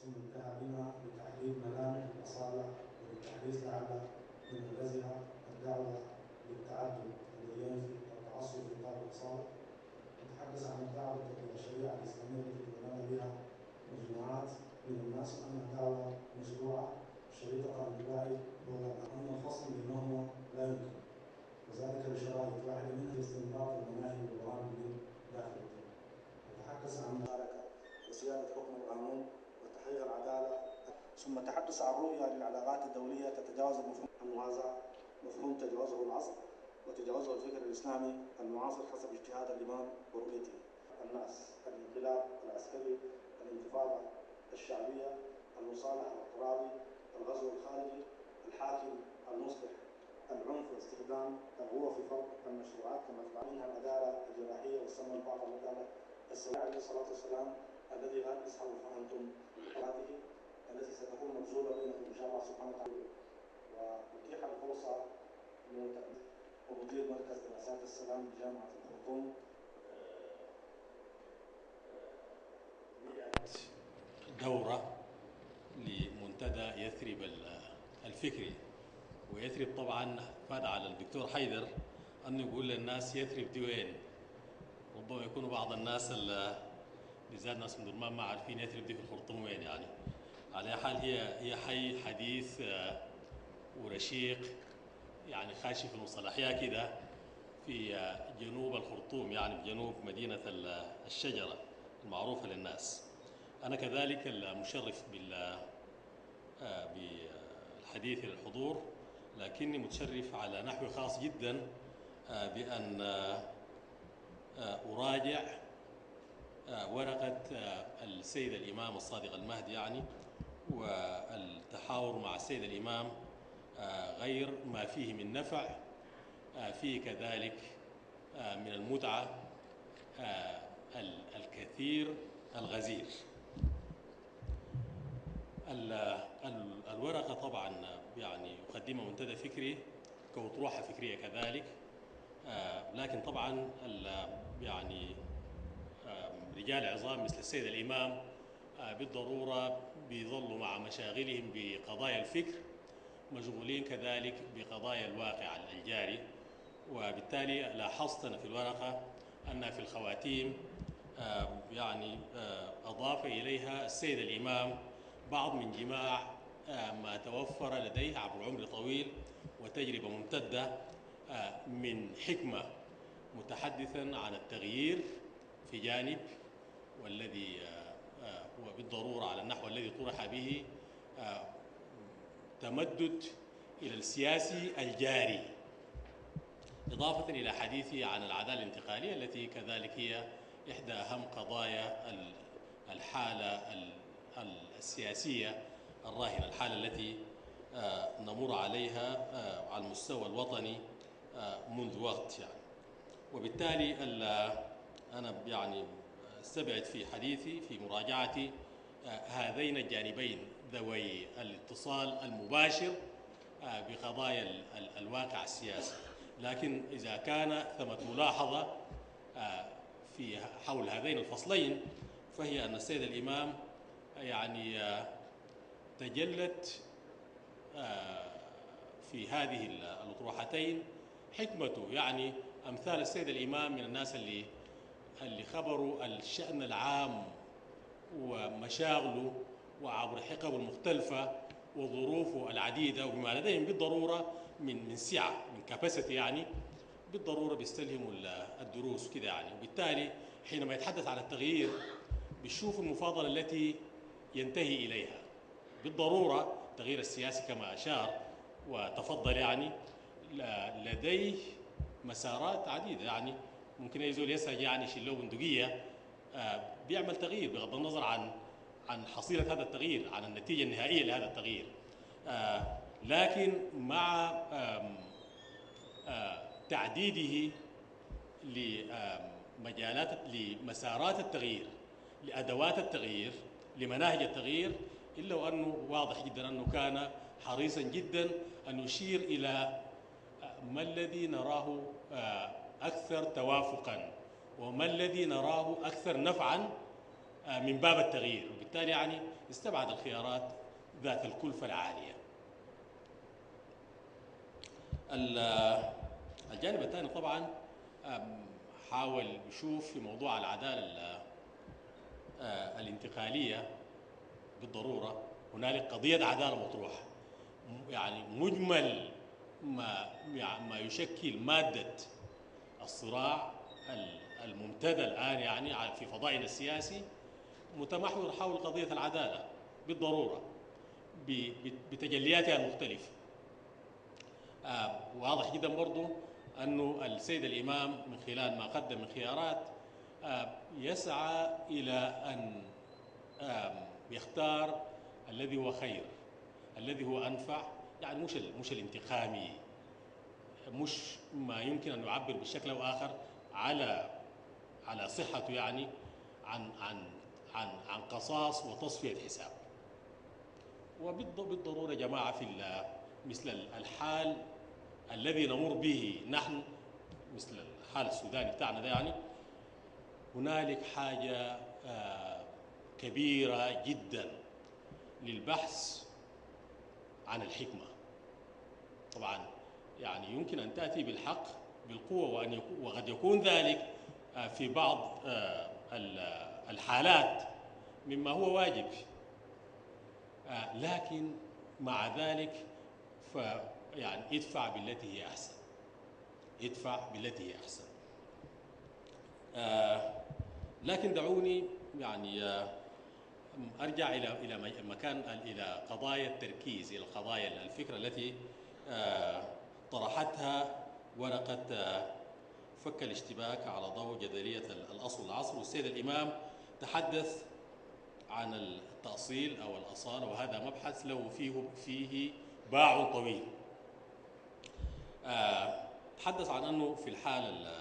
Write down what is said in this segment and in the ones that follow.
ثم انتهى بنا بتحديد ملامح الأصالة وللتحديث لعل من غزها الدعوة للتعدد الدياني والتعصب في باب الأصالة. نتحدث عن الدعوة إلى الشريعة الإسلامية التي تبنى بها مجموعات من الناس، وأن الدعوة مشروعة شريطة الوعي، وأن الفصل بينهما لا يمكن، وذلك لشرائط واحدة منها استنباط المناهج والبرامج من داخل الدين. نتحدث عن المشاركة وسيادة حكم القانون وتحقيق العدالة، ثم تحدث عن رؤية للعلاقات الدولية تتجاوز مفهوم الموازاة، مفهوم تجاوزه العصر وتجاوزه الفكر الإسلامي المعاصر حسب اجتهاد الإمام ورؤيته. الناس، الانقلاب العسكري، الانتفاضة الشعبية، المصالح الاضطراري، الغزو الخارجي، الحاكم المصلح، العنف واستخدام القوة في فرض المشروعات كما تبع منها العدالة الجراحية والسمى البعض العدالة السورية عليه الصلاة والسلام الذي لا يسحب فهمتم هذه التي ستكون مبذولة بينكم إن شاء الله سبحانه وتعالى. وأتيح الفرصة ومدير مركز دراسات السلام بجامعة الخرطوم دورة لمنتدى يثرب الفكري. ويثرب طبعا فاد على الدكتور حيدر أنه يقول للناس يثرب دي وين. ربما يكونوا بعض الناس اللي بالذات ناس من درمان ما عارفين يثرب دي في الخرطوم وين يعني. على حال هي حي حديث ورشيق، يعني خاشي في المصطلحية كده في جنوب الخرطوم، يعني بجنوب مدينة الشجرة المعروفة للناس. أنا كذلك المشرف بالحديث للحضور، لكني متشرف على نحو خاص جدا بأن أراجع ورقة السيد الإمام الصادق المهدي يعني، والتحاور مع السيد الإمام غير ما فيه من نفع، فيه كذلك من المتعة الكثير الغزير. الورقة طبعا يعني يقدمها منتدى فكري كأطروحة فكرية كذلك، لكن طبعا يعني رجال عظام مثل السيد الإمام بالضرورة بيظلوا مع مشاغلهم بقضايا الفكر مشغولين كذلك بقضايا الواقع الجاري. وبالتالي لاحظت أنا في الورقة أن في الخواتيم يعني أضاف إليها السيد الإمام بعض من جماع ما توفر لديه عبر عمر طويل وتجربة ممتدة من حكمة، متحدثا عن التغيير في جانب، والذي هو بالضرورة على النحو الذي طرح به تمدد إلى السياسي الجاري، إضافة إلى حديثه عن العدالة الانتقالية التي كذلك هي إحدى أهم قضايا الحالة السياسية الراهنة، الحالة التي نمر عليها على المستوى الوطني منذ وقت يعني. وبالتالي أنا يعني استبعد في حديثي في مراجعتي هذين الجانبين ذوي الاتصال المباشر بقضايا الواقع السياسي، لكن إذا كان ثمة ملاحظة في حول هذين الفصلين فهي أن السيد الإمام يعني تجلت في هذه الأطروحتين حكمته. يعني أمثال السيد الإمام من الناس اللي خبروا الشأن العام ومشاغله وعبر حقبه المختلفة وظروفه العديدة، وبما لديهم بالضرورة من سعة من كاباسيتي يعني، بالضرورة بيستلهموا الدروس كده يعني. وبالتالي حينما يتحدث عن التغيير بيشوف المفاضلة التي ينتهي إليها. بالضرورة التغيير السياسي كما أشار وتفضل يعني لديه مسارات عديدة، يعني ممكن يزول يسهج يعني يشيل له بندقية بيعمل تغيير بغض النظر عن حصيلة هذا التغيير، عن النتيجة النهائية لهذا التغيير. لكن مع تعديده لمسارات التغيير، لأدوات التغيير، لمناهج التغيير، إلا وأنه واضح جدا أنه كان حريصا جدا أن يشير إلى ما الذي نراه أكثر توافقا وما الذي نراه أكثر نفعا من باب التغيير، وبالتالي يعني استبعد الخيارات ذات الكلفة العالية. الجانب الثاني طبعا حاول يشوف في موضوع العدالة الانتقالية بالضرورة هنالك قضية عدالة مطروحة، يعني مجمل ما يشكل مادة الصراع الممتدى الآن يعني في فضائنا السياسي متمحور حول قضية العدالة بالضرورة بتجلياتها المختلفة. واضح جدا برضو أنه السيد الإمام من خلال ما قدم من خيارات يسعى إلى أن يختار الذي هو خير، الذي هو أنفع، يعني مش الانتقامي، مش ما يمكن أن يعبر بشكل أو آخر على صحته، يعني عن قصاص وتصفية حساب. وبالضرورة يا جماعة في مثل الحال الذي نمر به نحن، مثل الحال السوداني بتاعنا ده، يعني هنالك حاجة كبيرة جدا للبحث عن الحكمة. طبعا يعني يمكن أن تأتي بالحق بالقوة، وقد يكون ذلك في بعض الحالات مما هو واجب، لكن مع ذلك يعني ادفع بالتي هي أحسن، ادفع بالتي هي أحسن. لكن دعوني يعني أرجع إلى إلى قضايا التركيز، إلى قضايا الفكرة التي طرحتها ورقة فك الاشتباك على ضوء جدلية الأصل والعصر. والسيد الإمام تحدث عن التأصيل أو الأصالة، وهذا مبحث له فيه باع طويل. تحدث عن أنه في الحالة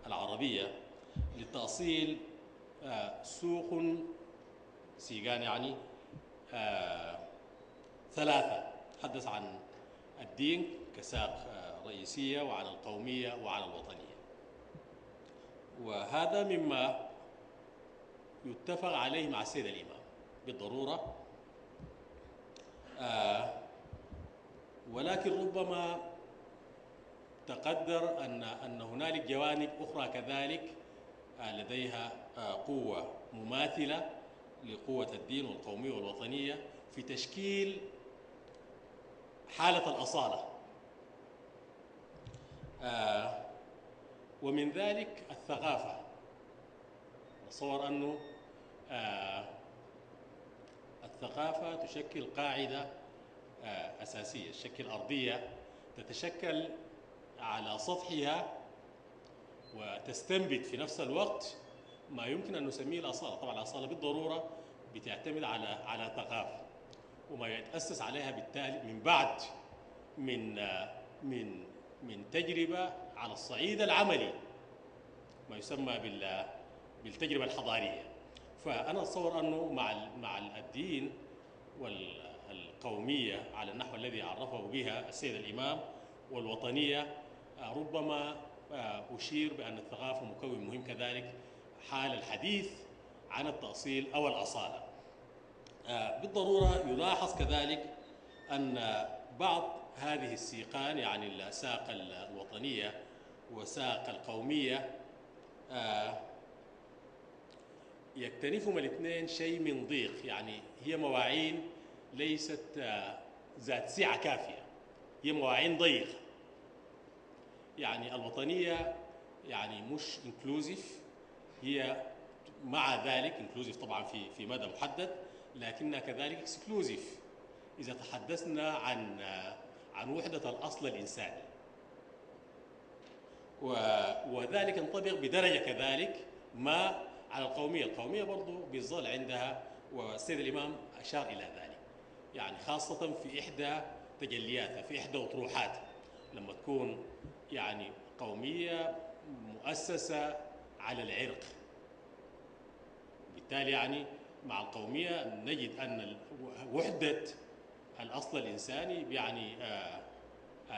العربية للتأصيل سوق سيقان، يعني ثلاثة. تحدث عن الدين كساق رئيسية، وعن القومية، وعن الوطنية. وهذا مما يتفق عليه مع السيد الإمام بالضرورة، ولكن ربما تقدر أن هنالك جوانب أخرى كذلك لديها قوة مماثلة لقوة الدين والقومية والوطنية في تشكيل حالة الأصالة. ومن ذلك الثقافة. نتصور أنه الثقافة تشكل قاعدة أساسية، تشكل أرضية تتشكل على سطحها وتستنبت في نفس الوقت ما يمكن أن نسميه الأصالة. طبعا الأصالة بالضرورة بتعتمد على ثقافة، وما يتأسس عليها بالتالي من بعد من تجربة على الصعيد العملي، ما يسمى بالتجربة الحضارية. فأنا أتصور أنه مع الدين والقومية على النحو الذي عرفه بها السيد الإمام، والوطنية، ربما أشير بأن الثقافة مكون مهم كذلك حال الحديث عن التأصيل أو الأصالة. بالضرورة يلاحظ كذلك أن بعض هذه السيقان، يعني الساق الوطنية وساق القومية، يكتنفهم الاثنين شيء من ضيق، يعني هي مواعين ليست ذات سعة كافية، هي مواعين ضيقة. يعني الوطنية يعني مش انكلوزيف، هي مع ذلك انكلوزيف طبعا في مدى محدد، لكنها كذلك اكسكلوزيف إذا تحدثنا عن وحدة الأصل الإنساني. وذلك ينطبق بدرجة كذلك ما على القومية. القومية برضو بيظل عندها، والسيد الإمام أشار إلى ذلك، يعني خاصة في إحدى تجلياتها، في إحدى أطروحاتها، لما تكون يعني قومية مؤسسة على العرق. بالتالي يعني مع القومية نجد أن وحدة الأصل الإنساني يعني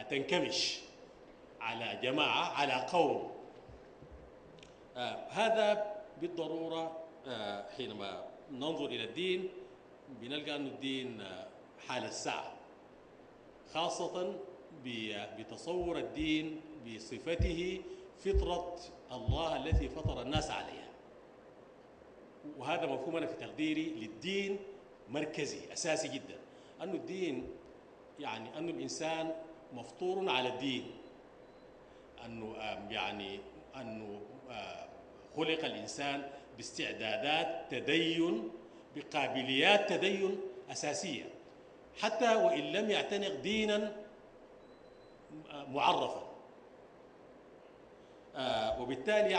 تنكمش على جماعة، على قوم. هذا بالضرورة حينما ننظر إلى الدين بنلقى أن الدين حال الساعة، خاصة بتصور الدين بصفته فطرة الله التي فطر الناس عليها. وهذا مفهوم أنا في تقديري للدين مركزي أساسي جدا، أن الدين يعني أن الإنسان مفطور على الدين، أنه أنه خلق الإنسان باستعدادات تدين، بقابليات تدين أساسية، حتى وإن لم يعتنق دينا معرفا. وبالتالي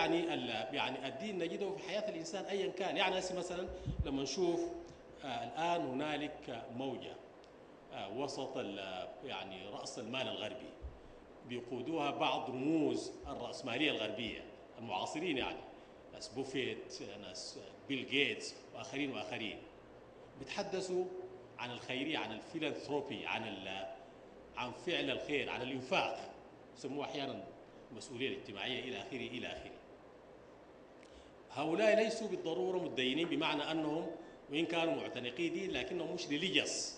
يعني الدين نجده في حياة الإنسان أيا كان. يعني مثلا لما نشوف الآن هنالك موجة وسط يعني رأس المال الغربي بيقودوها بعض رموز الرأسمالية الغربية المعاصرين، يعني ناس بوفيت، ناس بيل جيتس وآخرين بيتحدثوا عن الخيرية، عن الفيلانثروبي، عن فعل الخير، عن الإنفاق، يسموه أحيانا المسؤولية الاجتماعية إلى آخره إلى آخره. هؤلاء ليسوا بالضرورة متدينين، بمعنى أنهم وإن كانوا معتنقي دين لكنهم مش ريليجيوس،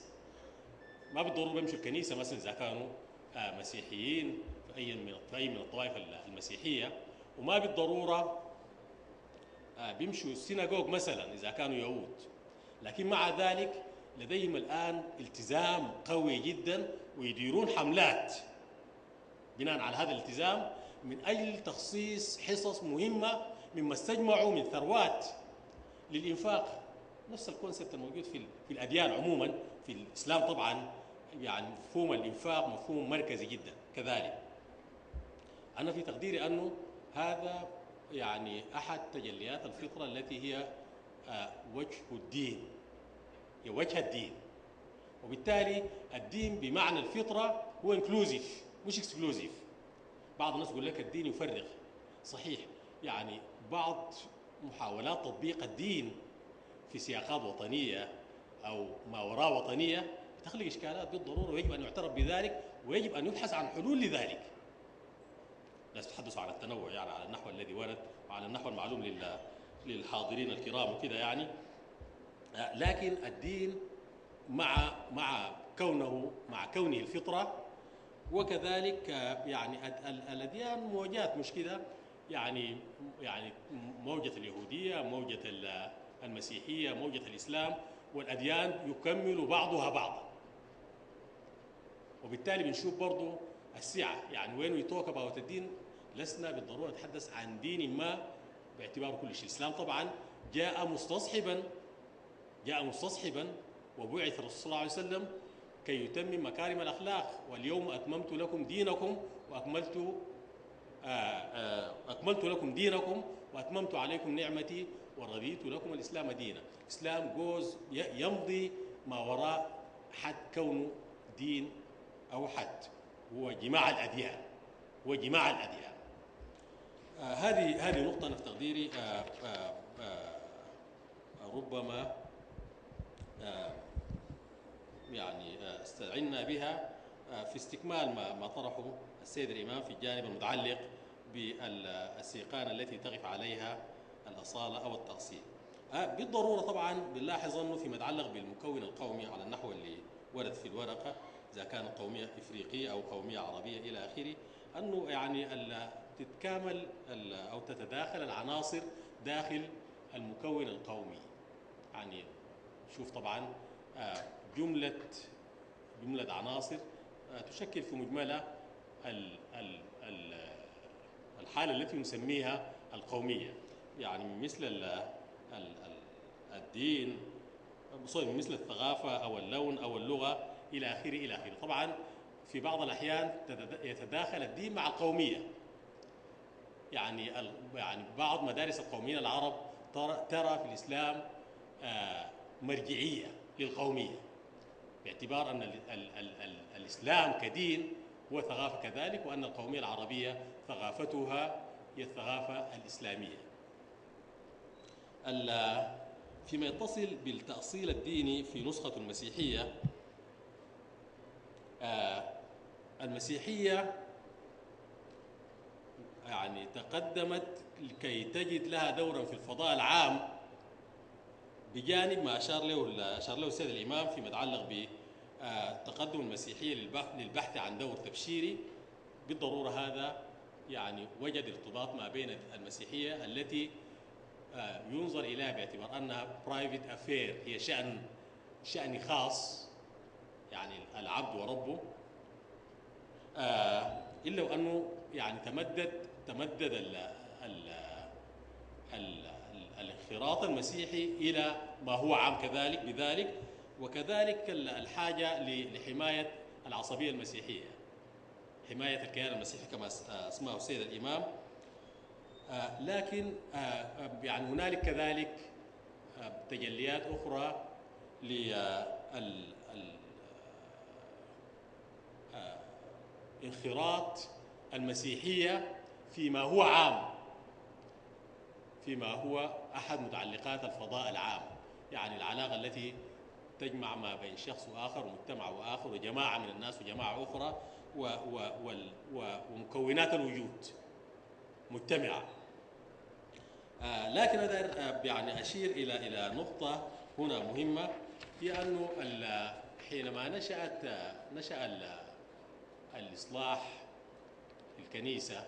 ما بالضرورة بيمشوا الكنيسة مثلا إذا كانوا مسيحيين في أي من الطوائف المسيحية، وما بالضرورة بيمشوا السيناغوج مثلا إذا كانوا يهود، لكن مع ذلك لديهم الآن التزام قوي جدا، ويديرون حملات بناء على هذا الالتزام من أجل تخصيص حصص مهمة مما استجمعوا من ثروات للإنفاق. نفس الكونسبت الموجود في الأديان عموما، في الإسلام طبعا يعني مفهوم الإنفاق مفهوم مركزي جدا كذلك. أنا في تقديري أنه هذا يعني أحد تجليات الفطرة التي هي وجه الدين، هي وجه الدين. وبالتالي الدين بمعنى الفطرة هو انكلوزيف مش اكسكلوزيف. بعض الناس يقول لك الدين يفرغ، صحيح، يعني بعض محاولات تطبيق الدين في سياقات وطنية أو ما وراء وطنية تخلق إشكالات بالضرورة، ويجب أن يعترف بذلك، ويجب أن يبحث عن حلول لذلك. الناس تتحدث عن التنوع يعني على النحو الذي ورد وعلى النحو المعلوم للحاضرين الكرام وكذا يعني، لكن الدين مع كونه الفطرة، وكذلك يعني الأديان موجات مش كده، يعني موجة اليهودية، موجة المسيحية، موجة الإسلام، والأديان يكمل بعضها بعضا. وبالتالي بنشوف برضو السعة، يعني وين وي توك اباوت الدين لسنا بالضرورة نتحدث عن دين ما باعتباره كل شيء. الإسلام طبعا جاء مستصحبا وبعث الرسول صلى الله عليه وسلم كي يتمم مكارم الأخلاق. واليوم أكملت لكم دينكم أكملت لكم دينكم وأتممت عليكم نعمتي ورضيت لكم الإسلام دينا. الإسلام يمضي ما وراء حد كونه دين أو حد، هو جماع الأديان، هذه نقطة أنا في تقديري ربما يعني استعنا بها في استكمال ما طرحه السيد الإمام في الجانب المتعلق بالسيقان التي تقف عليها الأصالة أو التأصيل. بالضرورة طبعا بنلاحظ أنه فيما يتعلق بالمكون القومي على النحو اللي ورد في الورقة، إذا كانت قومية إفريقية أو قومية عربية إلى آخره، أنه يعني تتكامل أو تتداخل العناصر داخل المكون القومي. يعني شوف طبعا جملة عناصر تشكل في مجملها الحالة التي نسميها القومية، يعني مثل الدين، مثل الثقافة أو اللون أو اللغة إلى آخره. طبعا في بعض الأحيان يتداخل الدين مع القومية، يعني بعض مدارس القوميين العرب ترى في الإسلام مرجعية للقومية، باعتبار أن الإسلام كدين هو ثقافة كذلك، وأن القومية العربية ثقافتها هي الثقافة الإسلامية. فيما يتصل بالتأصيل الديني في نسخة المسيحية، المسيحية يعني تقدمت لكي تجد لها دورا في الفضاء العام بجانب ما أشار له السيد الإمام فيما يتعلق بتقدم المسيحية للبحث عن دور تبشيري. بالضرورة هذا يعني وجد ارتباط ما بين المسيحية التي ينظر إليها باعتبار أنها برايفت أفير، هي شأن خاص، يعني العبد وربه، إلا وأنه يعني تمدد الانخراط المسيحي إلى ما هو عام كذلك بذلك، وكذلك الحاجة لحماية العصبية المسيحية، حماية الكيان المسيحي كما اسمه السيد الإمام. لكن يعني هنالك كذلك تجليات أخرى لانخراط المسيحية فيما هو عام، فيما هو أحد متعلقات الفضاء العام، يعني العلاقة التي تجمع ما بين شخص وآخر ومجتمع وآخر وجماعة من الناس وجماعة أخرى ومكونات الوجود مجتمعة. لكن أنا يعني أشير إلى نقطة هنا مهمة، هي أنه حينما نشأ الإصلاح في الكنيسة،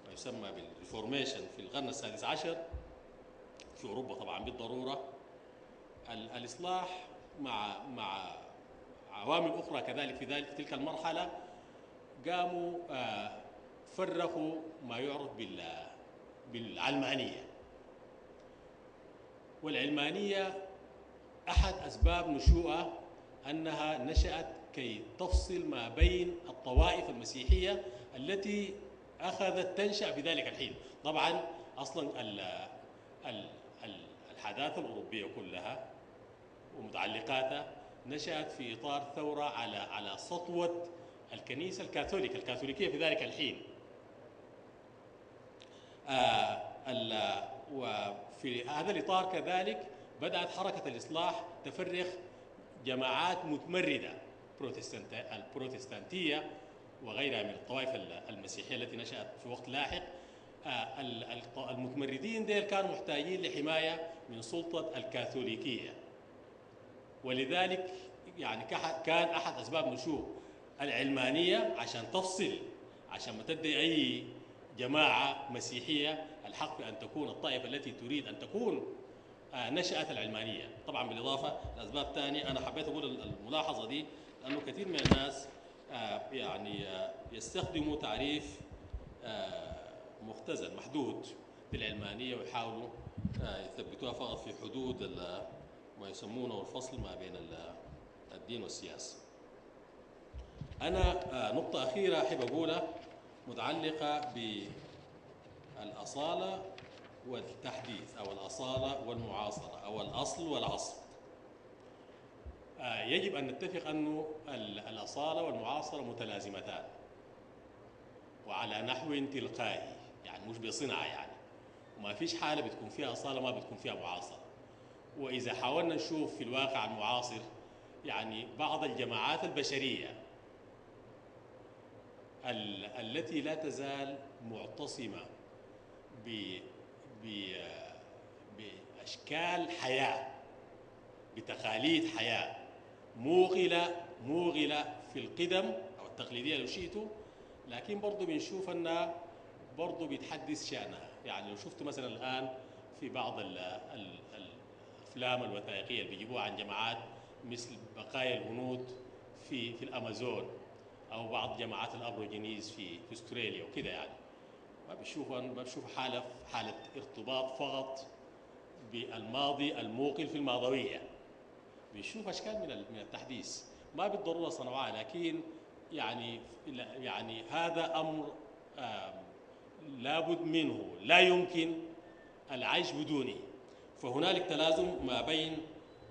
ما يسمى بالريفورميشن في القرن السادس عشر في أوروبا طبعا بالضرورة، الإصلاح مع عوامل أخرى كذلك في تلك المرحلة قاموا فرقوا ما يعرف بالعلمانية. والعلمانية أحد أسباب نشوئها أنها نشأت كي تفصل ما بين الطوائف المسيحية التي أخذت تنشأ في ذلك الحين. طبعا أصلا الحداثة الأوروبية كلها ومتعلقاتها نشأت في إطار ثورة على سطوة الكنيسة الكاثوليكية في ذلك الحين. وفي هذا الإطار كذلك بدأت حركة الإصلاح تفرخ جماعات متمردة البروتستانتية وغيرها من الطوائف المسيحية التي نشأت في وقت لاحق. المتمردين ديل كانوا محتاجين لحماية من سلطة الكاثوليكية، ولذلك يعني كان أحد أسباب نشوء العلمانية عشان تفصل، عشان ما تدعي أي جماعة مسيحية الحق بأن تكون الطائفة التي تريد أن تكون نشأت العلمانية. طبعا بالإضافة لأسباب ثانية أنا حبيت أقول الملاحظة دي لأنه كثير من الناس يعني يستخدموا تعريف مختزل محدود للعلمانية ويحاولوا يثبتوها فقط في حدود ما يسمونه الفصل ما بين الدين والسياسة. أنا نقطة أخيرة أحب أقولها متعلقة بالأصالة والتحديث أو الأصالة والمعاصرة أو الأصل والعصر. يجب أن نتفق أنه الأصالة والمعاصرة متلازمتان وعلى نحو تلقائي، يعني مش بصنعة، يعني وما فيش حالة بتكون فيها أصالة ما بتكون فيها معاصرة. وإذا حاولنا نشوف في الواقع المعاصر يعني بعض الجماعات البشرية التي لا تزال معتصمة بأشكال حياة، بتقاليد حياة موغلة في القدم أو التقليدية لو شئتوا، لكن برضو بنشوف أنها برضو بيتحدث شأنها. يعني لو شفتوا مثلا الآن في بعض الأفلام الوثائقية اللي بيجيبوها عن جماعات مثل بقايا الهنود في الأمازون أو بعض جماعات الأبروجينيز في أستراليا وكده، يعني ما بشوف حالة ارتباط فقط بالماضي الموقل في الماضوية، بنشوف أشكال من التحديث ما بالضرورة صنعوها، لكن يعني هذا أمر لابد منه، لا يمكن العيش بدونه. فهنالك تلازم ما بين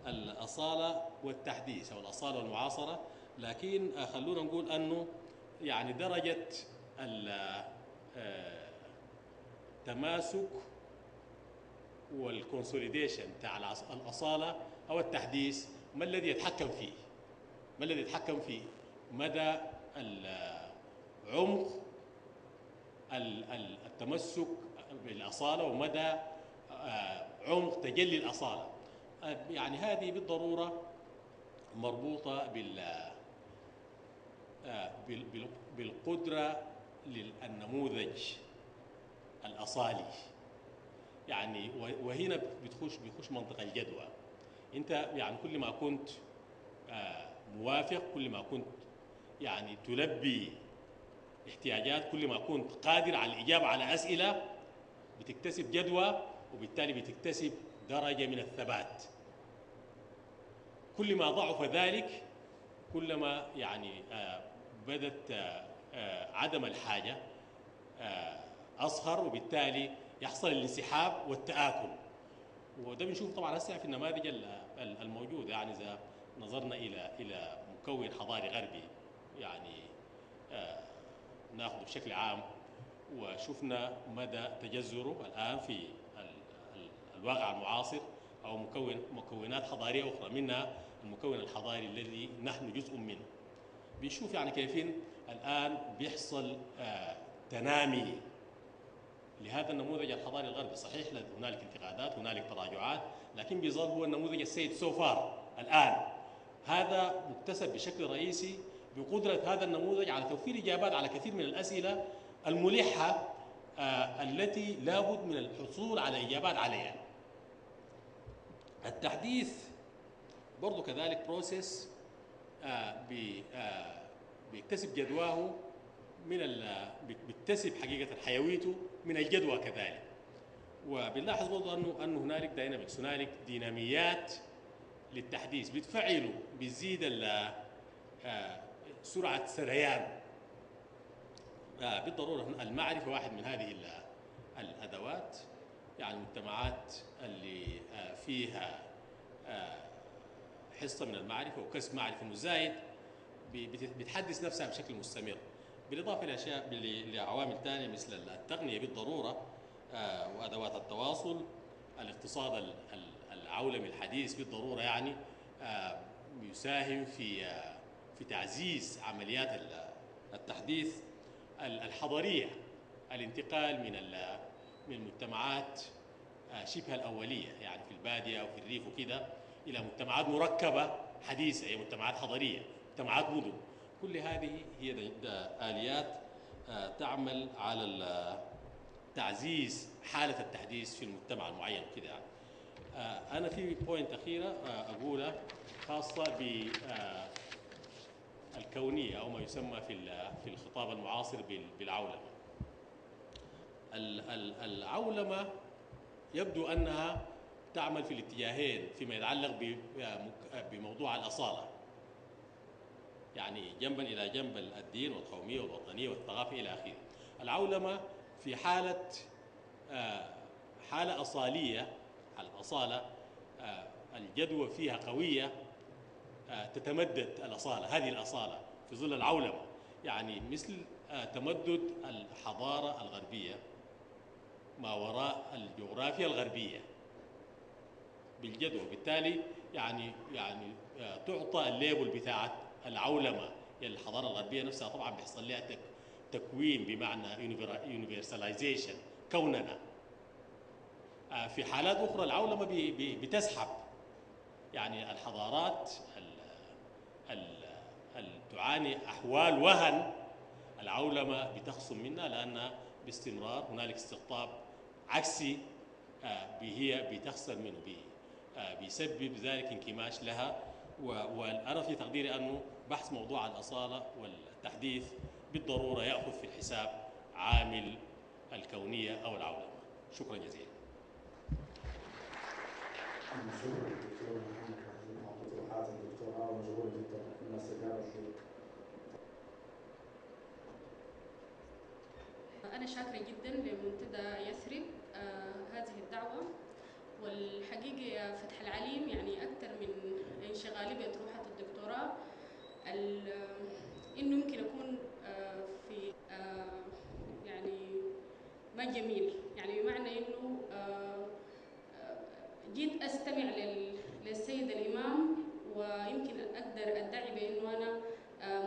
الأصالة والتحديث أو الأصالة والمعاصرة، لكن خلونا نقول أنه يعني درجة التماسك والكونسوليديشن بتاع الأصالة أو التحديث ما الذي يتحكم فيه؟ ما الذي يتحكم فيه؟ مدى عمق التمسك بالأصالة ومدى عمق تجلي الأصالة. يعني هذه بالضرورة مربوطة بالقدرة للنموذج الأصالي. يعني وهنا بيخش منطق الجدوى. انت يعني كل ما كنت موافق، كل ما كنت يعني تلبي احتياجات، كل ما كنت قادر على الإجابة على أسئلة، بتكتسب جدوى، وبالتالي بتكتسب درجة من الثبات. كل ما ضعف ذلك كلما يعني بدت عدم الحاجة أصغر، وبالتالي يحصل الانسحاب والتآكل. وده بنشوف طبعا هسه في النماذج الموجودة. يعني إذا نظرنا إلى مكون حضاري غربي، يعني ناخذه بشكل عام، وشفنا مدى تجذره الآن في الواقع المعاصر، أو مكونات حضارية أخرى، منها المكون الحضاري الذي نحن جزء منه. بنشوف يعني كيف الآن بيحصل تنامي لهذا النموذج الحضاري الغربي. صحيح هنالك انتقادات، هنالك تراجعات، لكن بيظل هو النموذج السيد سوفار الآن. هذا مكتسب بشكل رئيسي بقدرة هذا النموذج على توفير إجابات على كثير من الأسئلة الملحة التي لابد من الحصول على إجابات عليها. التحديث برضو كذلك بروسيس بيكتسب جدواه بيكتسب حقيقة حيويته من الجدوى كذلك. وبنلاحظ برضو أنه هنالك داينامكس، هنالك ديناميات للتحديث بتفعله، بتزيد سرعة سريان. بالضرورة المعرفة واحد من هذه الأدوات. يعني المجتمعات اللي فيها حصة من المعرفة وكسب معرفة مزايد بتحدث نفسها بشكل مستمر، بالإضافة لأشياء لعوامل ثانية مثل التقنية بالضرورة، وأدوات التواصل. الاقتصاد العولمي الحديث بالضرورة يعني يساهم في تعزيز عمليات التحديث الحضارية، الانتقال من المجتمعات شبه الأولية، يعني في البادية وفي الريف وكده، إلى مجتمعات مركبة حديثة، هي مجتمعات حضارية، مجتمعات مدن. كل هذه هي آليات تعمل على تعزيز حالة التحديث في المجتمع المعين وكده. يعني أنا في بوينت أخيرة أقولها خاصة بالكونية، أو ما يسمى في الخطاب المعاصر بالعولمة. العولمة يبدو أنها تعمل في الاتجاهين فيما يتعلق بموضوع الأصالة، يعني جنبا إلى جنب الدين والقومية والوطنية والثقافة إلى آخره. العولمة في حالة أصالية، على الأصالة الجدوى فيها قوية، تتمدد الأصالة، هذه الأصالة في ظل العولمة، يعني مثل تمدد الحضارة الغربية ما وراء الجغرافيا الغربية بالجدوى. بالتالي يعني تعطى الليبل بتاعت العولمة الحضارة الغربية نفسها. طبعا بيحصل لها تكوين بمعنى يونيفرساليزيشن، كوننا. في حالات أخرى العولمة بتسحب، يعني الحضارات تعاني أحوال وهن، العولمة بتخصم منها، لأن باستمرار هنالك استقطاب عكسي هي بتخسر منه، بيسبب ذلك انكماش لها. وأنا في تقديري أنه بحث موضوع الأصالة والتحديث بالضرورة يأخذ في الحساب عامل الكونية أو العولمة. شكرا جزيلا. شكرا دكتور محمد على تطروحات الدكتوراه، ومشغول جدا في المسجات. أنا شاكرة جدا لمنتدى يثرب هذه الدعوة. والحقيقة يا فتح العليم يعني أكثر من انشغالي بأطروحة الدكتوراه إنه ممكن أكون في يعني ما جميل، يعني بمعنى إنه جيت أستمع للسيد الإمام، ويمكن أقدر أدعي بأنه أنا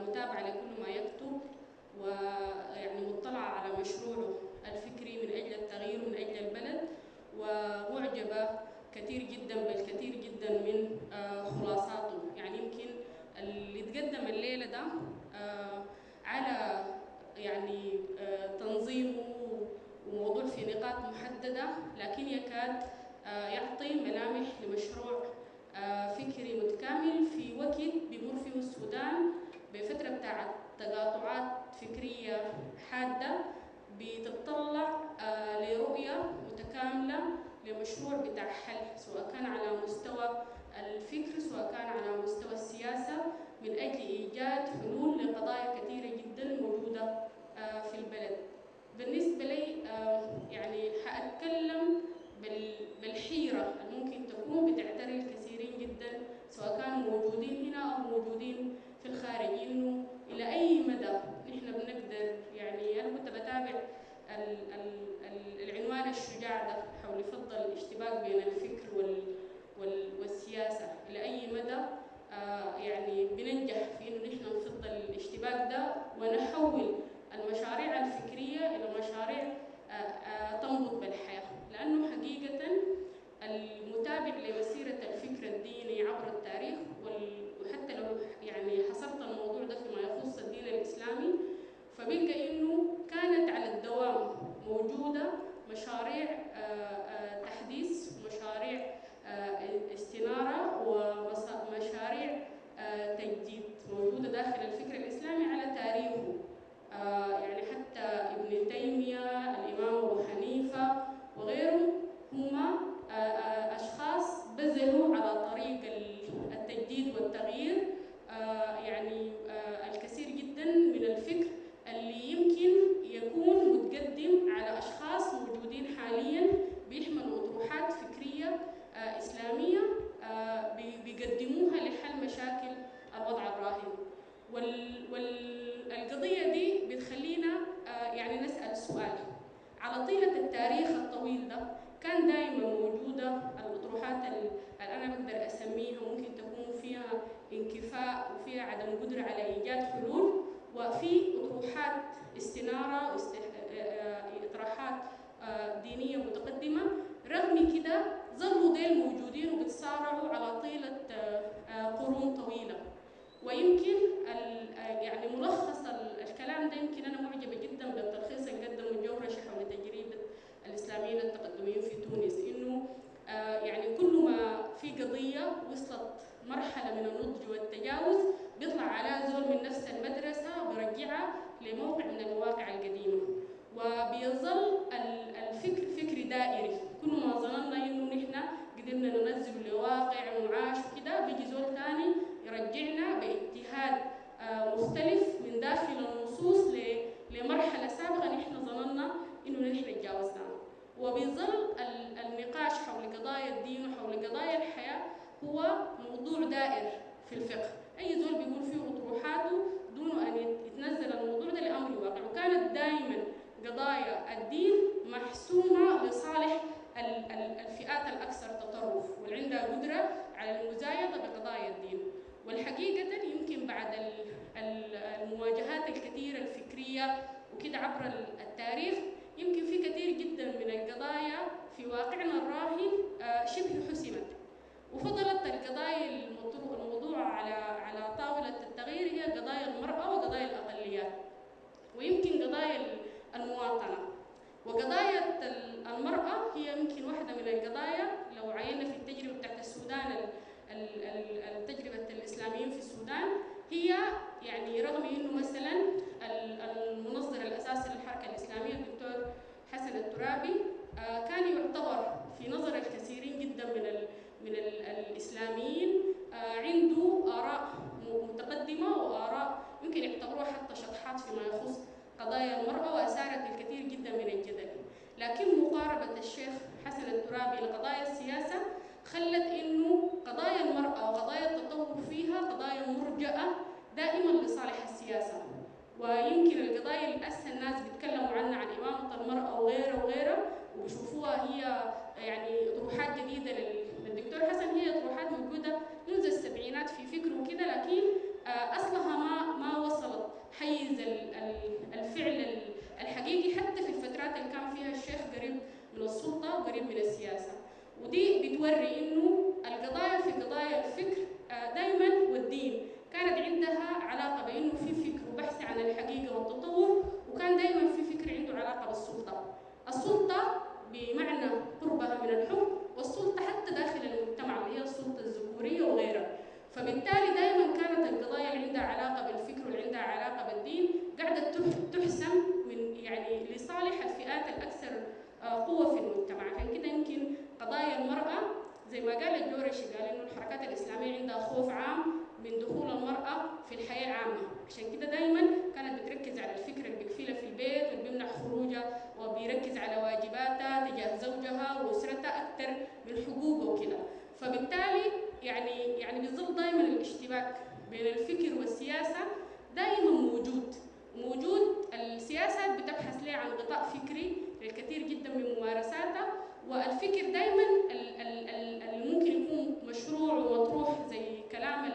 متابعة لكل ما يكتب، ويعني مطلعة على مشروعه الفكري من أجل التغيير ومن أجل البلد، ومعجبة كثير جدا، بل كثير جدا من خلاصاته. يعني يمكن اللي تقدم الليلة ده على يعني تنظيمه وموضوع في نقاط محددة، لكن يكاد يعطي ملامح لمشروع فكري متكامل في وقت بيمر فيه السودان بفترة بتاعت تقاطعات فكرية حادة بتتطلع لرؤية متكاملة لمشروع بتاع حل، سواء كان على مستوى الفكر سواء كان على مستوى السياسة، من أجل إيجاد حلول لقضايا كثيرة جدا موجودة في البلد. بالنسبة لي يعني حأتكلم بالحيرة الممكن تكون بتعتري الكثيرين جدا سواء كانوا موجودين هنا أو موجودين في الخارج، إنه إلى أي مدى نحن بنقدر. يعني أنا كنت بتابع العنوان الشجاع ده حول فضل الاشتباك بين الفكر والسياسة، إلى أي مدى يعني بننجح في إنه نحن نفضل الاشتباك ده ونحول المشاريع الفكرية إلى مشاريع تنبط بالحياة. لأنه حقيقة المتابع لمسيرة الفكر الديني عبر التاريخ، وحتى لو يعني حصرت الموضوع ده فيما يخص الدين الإسلامي، فبيلقى إنه كانت على الدوام موجودة مشاريع تحديث، مشاريع استنارة، ومشاريع تجديد موجودة داخل الفكر الإسلامي على تاريخه. يعني حتى ابن تيمية، الإمام أبو حنيفة وغيرهم هم أشخاص بذلوا على طريق التجديد والتغيير يعني الكثير جدا من الفكر اللي يمكن يكون متقدم على أشخاص موجودين حاليا بيحملوا أطروحات فكرية إسلامية بيقدموها لحل مشاكل الوضع الراهن. والقضية دي بتخلينا يعني نسأل سؤال: على طيلة التاريخ الطويل ده كان دائما موجودة الأطروحات اللي أنا بقدر أسميها ممكن تكون فيها انكفاء وفيها عدم قدرة على إيجاد حلول، وفي أطروحات استنارة إطروحات دينية متقدمة. رغم كده ظلوا ديل موجودين وبتصارعوا على طيلة قرون طويلة. ويمكن يعني ملخص الكلام ده، يمكن أنا معجبة جدا بالتلخيص اللي قدمه الجورشي حول تجربة الإسلاميين التقدميين في تونس، إنه يعني كل ما في قضية وصلت مرحلة من النضج والتجاوز بيطلع على زول من نفس المدرسة وبيرجعها لموقع من المواقع القديمة، وبيظل الفكر فكر دائري. كل ما ظننا إنه نحن قدرنا ننزل لواقع معاش وكده، بيجي زول ثاني يرجعنا باجتهاد مختلف من داخل النصوص لمرحلة سابقة نحن ظننا إنه نحن تجاوزناها. وبيظل النقاش حول قضايا الدين وحول قضايا الحياة هو موضوع دائر في الفقه. أي زول بيقول فيه أطروحاته دون أن يتنزل الموضوع ده لأمر واقع. وكانت دائما قضايا الدين محسومة لصالح الفئات الأكثر تطرف واللي عندها قدرة على المزايدة بقضايا الدين. والحقيقة يمكن بعد المواجهات الكثيرة الفكرية وكده عبر التاريخ، يمكن في كثير جدا من القضايا في واقعنا الراهن شبه حسمت، وفضلت القضايا الموضوع على طاولة التغيير هي قضايا المرأة وقضايا الأقليات، ويمكن قضايا المواطنة. وقضايا المرأة هي يمكن واحدة من القضايا، لو عينا في التجربة بتاعت السودان، التجربة الإسلاميين في السودان، هي يعني رغم إنه مثلا المنظر الأساسي للحركة الإسلامية الدكتور حسن الترابي كان يعتبر في نظر الكثيرين جدا من الإسلاميين عنده آراء متقدمة وآراء يمكن يعتبروها حتى شطحات فيما يخص قضايا المرأة، وأثارت الكثير جدا من الجدل. لكن مقاربة الشيخ حسن الترابي لقضايا السياسة خلت إنه قضايا المرأة وقضايا التطور فيها قضايا مرجئة دائما لصالح السياسة. ويمكن القضايا اللي أسهل الناس بيتكلموا عنها، عن إمامة المرأة وغيرها وبيشوفوها هي يعني أطروحات جديدة للدكتور حسن، هي أطروحات موجودة منذ السبعينات في فكره وكده، لكن أصلها ما وصلت حيز الفعل الحقيقي حتى في الفترات اللي كان فيها الشيخ قريب من السلطة وقريب من السياسة. ودي بتوري إنه القضايا في قضايا الفكر دائما والدين كانت عندها علاقة بإنه في فكر وبحث عن الحقيقة والتطور، وكان دائما في فكر عنده علاقة بالسلطة. السلطة بمعنى قربها من الحكم، والسلطة حتى داخل المجتمع اللي هي السلطة الذكورية وغيرها. فبالتالي دائما كانت القضايا اللي عندها علاقة بالفكر واللي عندها علاقة بالدين قاعدة تحسم من يعني لصالح الفئات الأكثر قوة في المجتمع. عشان كده يمكن قضايا المرأة زي ما قال الجورشي، قال إنه الحركات الإسلامية عندها خوف عام من دخول المرأة في الحياة العامة، عشان كده دايما كانت بتركز على الفكر اللي بيكفيلها في البيت واللي بيمنع خروجها، وبيركز على واجباتها تجاه زوجها وأسرتها أكثر من حقوقه وكده. فبالتالي يعني بيظل دايما الاشتباك بين الفكر والسياسة دائما موجود. السياسات بتبحث ليه عن غطاء فكري للكثير جدا من ممارساتها، والفكر دائما اللي ممكن يكون مشروع ومطروح زي كلام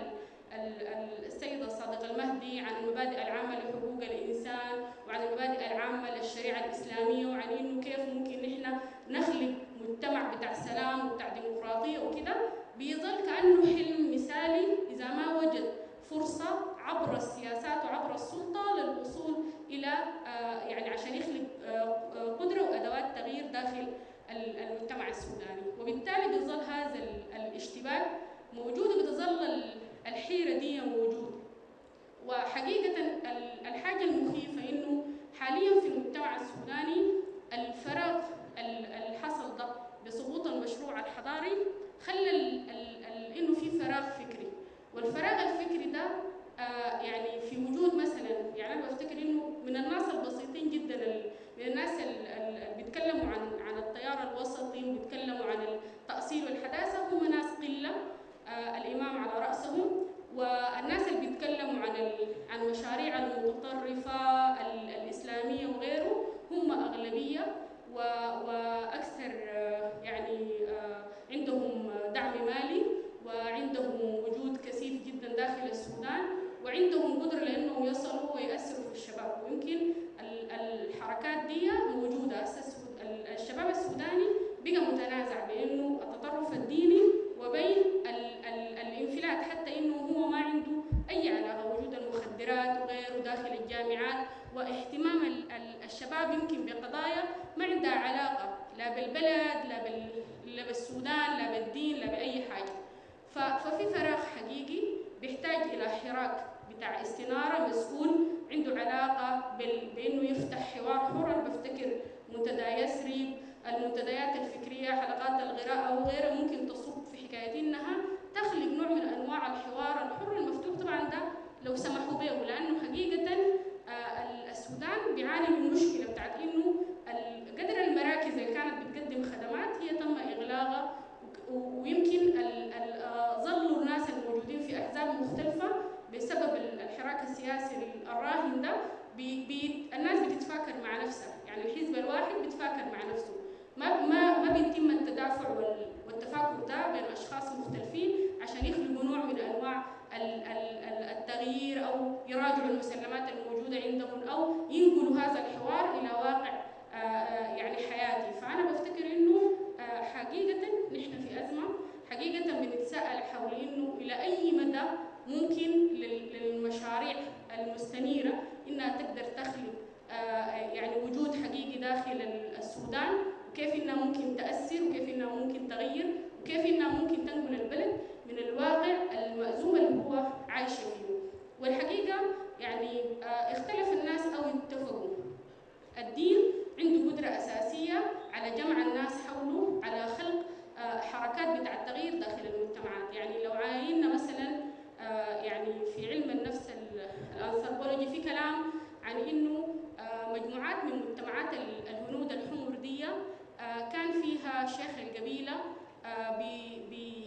السيد الصادق المهدي عن المبادئ العامة لحقوق الإنسان، وعن المبادئ العامة للشريعة الإسلامية، وعن إنه كيف ممكن نحن نخلق مجتمع بتاع سلام وبتاع ديمقراطية وكده، بيظل كأنه حلم مثالي إذا ما وجد فرصة عبر السياسات وعبر السلطة للوصول إلى يعني عشان يخلق قدرة وأدوات تغيير داخل المجتمع السوداني. وبالتالي بيظل هذا الاشتباك موجود، وبتظل الحيرة دي موجودة. وحقيقة الحاجة المخيفة إنه حاليا في المجتمع السوداني الفراغ اللي حصل ده بسقوط المشروع الحضاري خلى إنه في فراغ فكري، والفراغ الفكري ده يعني في وجود مثلا، يعني أنا بفتكر إنه من الناس البسيطين جدا من الناس اللي بيتكلموا عن التيار الوسطي وبيتكلموا عن التأصيل والحداثة هم ناس قلة، الإمام على رأسهم، والناس اللي بيتكلموا عن مشاريع المتطرفة الإسلامية وغيره هم أغلبية وأكثر يعني عندهم دعم مالي وعندهم وجود كثيف جدا داخل السودان، وعندهم قدرة لأنهم يصلوا ويأثروا في الشباب. ويمكن الحركات دي موجودة. الشباب السوداني بقى متنازع بأنه التطرف الديني وبين الانفلات، حتى إنه هو ما عنده أي علاقة وجود المخدرات وغيره داخل الجامعات، واهتمام الشباب يمكن بقضايا ما عندها علاقة لا بالبلد لا بالسودان لا بالدين لا بأي حاجة. ففي فراغ حقيقي بيحتاج إلى حراك بتاع استنارة مسؤول عنده علاقة بأنه يفتح حوار حر. أنا بفتكر منتدى يسرب، المنتديات الفكرية، حلقات القراءة وغيرها ممكن تصب في حكاية إنها تخلق نوع من أنواع الحوار الحر المفتوح. طبعا ده لو سمحوا به، لأنه حقيقة السودان بيعاني من مشكلة بتاعت إنه قدر المراكز اللي كانت بتقدم خدمات هي تم إغلاقها، ويمكن ظلوا الناس الموجودين في أحزاب مختلفة بسبب الحراك السياسي الراهن ده. الناس بتتفاكر مع نفسها، يعني الحزب الواحد بيتفاكر مع نفسه، ما بيتم التدافع والتفاكر ده بين أشخاص مختلفين عشان يخلقوا نوع من أنواع التغيير أو يراجعوا المسلمات الموجودة عندهم أو ينقلوا هذا الحوار إلى واقع يعني حياتي. فأنا بفتكر إنه حقيقة نحن في أزمة، حقيقة بنتساءل حول إنه إلى أي مدى ممكن للمشاريع المستنيرة إنها تقدر تخلق يعني وجود حقيقي داخل السودان، وكيف إنها ممكن تأثر، وكيف إنها ممكن تغير، وكيف إنها ممكن تنقل البلد من الواقع المأزوم اللي هو عايش فيه. والحقيقة يعني اختلف الناس أو اتفقوا. الدين عنده قدرة أساسية على جمع الناس حوله، على خلق حركات بتاع التغيير داخل المجتمعات. يعني لو عاينا مثلا يعني في علم النفس الأنثروبولوجي في كلام عن إنه مجموعات من مجتمعات الهنود الحمر دي كان فيها شيخ القبيلة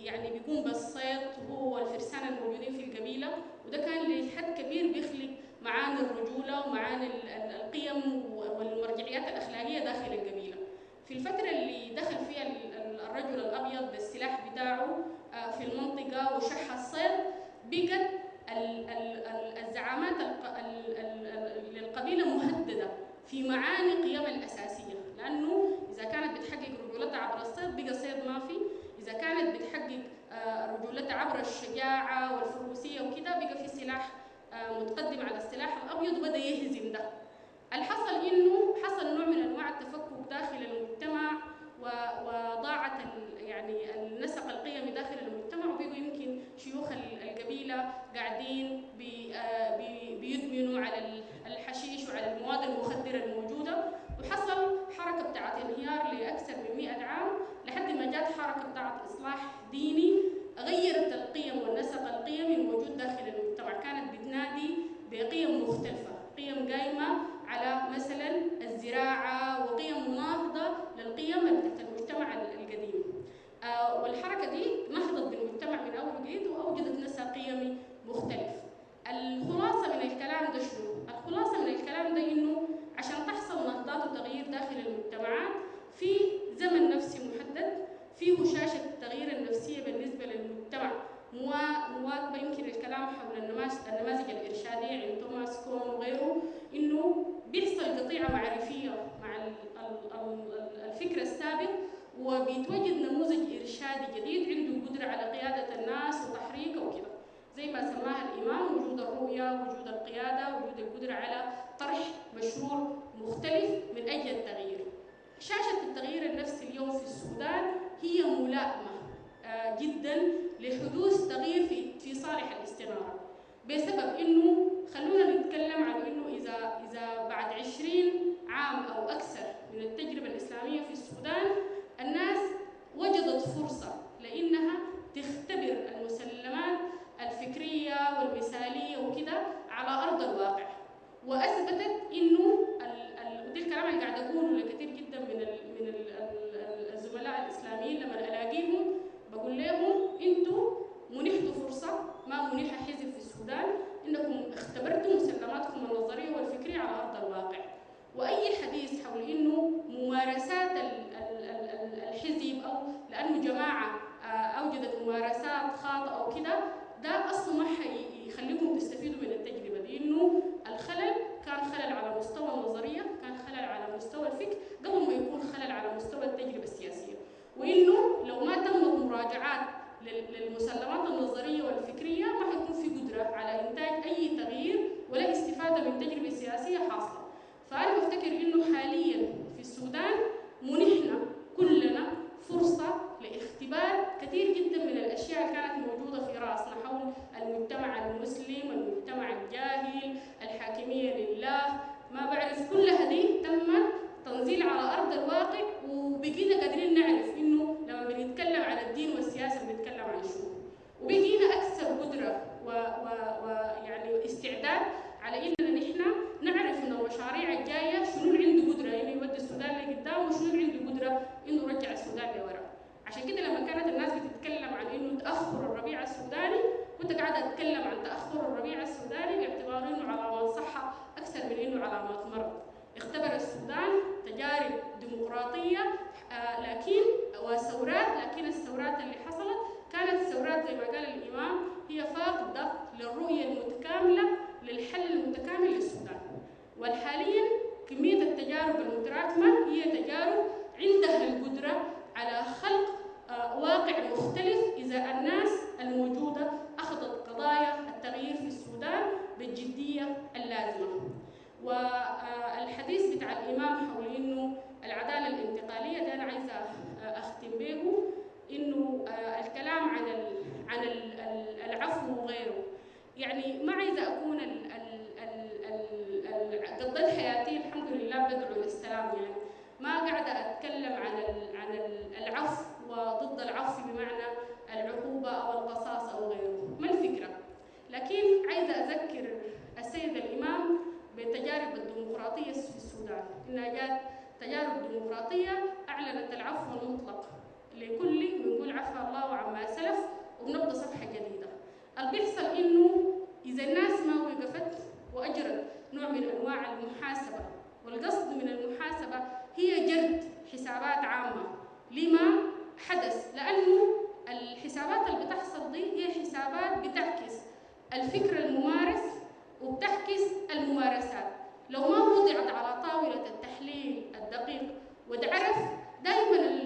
يعني بيقوم بالصيد هو والفرسان الموجودين في القبيلة، وده كان لحد كبير بيخلق معاني الرجولة ومعاني القيم والمرجعيات الأخلاقية داخل القبيلة. في الفترة اللي دخل فيها الرجل الأبيض بالسلاح بتاعه في المنطقة وشح الصيد، بقت الزعامات للقبيلة مهددة في معاني قيمها الأساسية، لأنه إذا كانت بتحقق رجولتها عبر الصيد بقى صيد ما في، إذا كانت بتحقق رجولتها عبر الشجاعة والفروسية وكده بقى في سلاح متقدم على السلاح الأبيض وبدأ يهزم ده. الحصل إنه حصل نوع من أنواع التفكك داخل المجتمع وضاعت يعني النسق القيمي داخل المجتمع، وبقوا يمكن شيوخ القبيلة قاعدين بيدمنوا على الحشيش وعلى المواد المخدرة الموجودة، وحصل حركة بتاعت انهيار لأكثر من 100 عام لحد ما جات حركة بتاعت إصلاح ديني غيرت القيم والنسق القيمي الموجود داخل المجتمع، كانت بتنادي بقيم مختلفة، قيم قايمة على مثلا الزراعة وقيم مناهضة للقيم بتاعت المجتمع القديم. والحركة دي نهضت بالمجتمع من أول وجديد وأوجدت نسق قيمي مختلف. الخلاصة من الكلام ده شنو؟ الخلاصة من الكلام ده إنه عشان تحصل نهضات وتغيير داخل المجتمعات في زمن نفسي محدد، في هشاشة التغيير النفسية بالنسبة للمجتمع مواكبة يمكن الكلام حول النماذج الإرشادية عند توماس كون وغيره، إنه بيحصل قطيعة معرفية مع الفكر السابق وبيتوجد نموذج إرشادي جديد عنده قدرة على قيادة الناس وتحريكها وكده، زي ما سماها الإمام وجود الرؤية، وجود القيادة، وجود القدرة على طرح مشروع مختلف من أجل التغيير. شاشة التغيير النفسي اليوم في السودان هي ملائمة جدا لحدوث تغيير في صالح الاستنارة، بسبب إنه خلونا نتكلم عن إنه إذا بعد 20 عام أو أكثر من التجربة الإسلامية في السودان الناس وجدت فرصة لأنها تختبر المسلمات الفكرية والمثالية وكده على أرض الواقع، وأثبتت إنه ودي الكلام اللي قاعد أقوله لكثير جدا من الزملاء الإسلاميين لما ألاقيهم بقول لهم أنتوا منحتوا فرصة ما منح حزب في السودان، إنكم اختبرتوا مسلماتكم النظرية والفكرية على أرض الواقع، وأي حديث حول إنه ممارسات الحزب أو لأنه جماعة أوجدت ممارسات خاطئة أو كده ده أصلا ما حيخليكم تستفيدوا من التجربة دي، إنه الخلل كان خلل على مستوى النظرية، كان خلل على مستوى الفكر قبل ما يكون خلل على مستوى التجربة السياسية، وإنه لو ما تمت مراجعات للمسلمات النظرية والفكرية ما حيكون في قدرة على إنتاج أي تغيير ولا استفادة من تجربة سياسية حاصلة. فأنا بفتكر إنه حاليا في السودان منحنا كلنا فرصة لاختبار كثير جدا من الأشياء اللي كانت موجودة في رأسنا حول المجتمع المسلم، المجتمع الجاهل، الحاكمية لله، ما بعرف، كلها دي تم تنزيل على أرض الواقع، وبقينا قادرين نعرف إنه لما بنتكلم عن الدين والسياسة بنتكلم عن شو، وبقينا أكثر قدرة ويعني استعداد على إننا نحن نعرف إنه المشاريع الجاية شنو عنده قدرة إنه يودي السودان لقدام وشنو عنده قدرة إنه يرجع السودان لورا. عشان كده لما كانت الناس بتتكلم عن إنه تأخر الربيع السوداني كنت قاعدة أتكلم عن تأخر الربيع السوداني باعتبار إنه علامات صحة أكثر من إنه علامات مرض. اختبر السودان تجارب ديمقراطية لكن وثورات، لكن الثورات اللي حصلت كانت ثورات زي ما قال الإمام هي فاقدة للرؤية المتكاملة للحل المتكامل للسودان. وحاليا كمية التجارب المتراكمة هي تجارب عندها القدرة على خلق واقع مختلف إذا الناس الموجودة أخذت قضايا التغيير في السودان بالجدية اللازمة. والحديث بتاع الإمام حول إنه العدالة الانتقالية ده أنا عايزة أختم به، إنه الكلام عن العفو وغيره، يعني ما عايزة أكون قضيت حياتي الحمد لله بدعو للسلام، يعني ما قاعدة أتكلم عن العفو وضد العفو بمعنى العقوبة أو القصاص أو غيره، ما الفكرة؟ لكن عايزة أذكر السيد الإمام بالتجارب الديمقراطية في السودان، إنها جات تجارب ديمقراطية أعلنت العفو المطلق لكل بنقول عفى الله عما سلف وبنبدأ صفحة جديدة. اللي بيحصل إنه إذا الناس ما وقفت وأجرت نوع من أنواع المحاسبة، والقصد من المحاسبة هي جرد حسابات عامة لما حدث، لأنه الحسابات اللي بتحصل دي هي حسابات بتعكس الفكر الممارس وبتعكس الممارسات. لو ما وضعت على طاولة التحليل الدقيق وتعرف دائما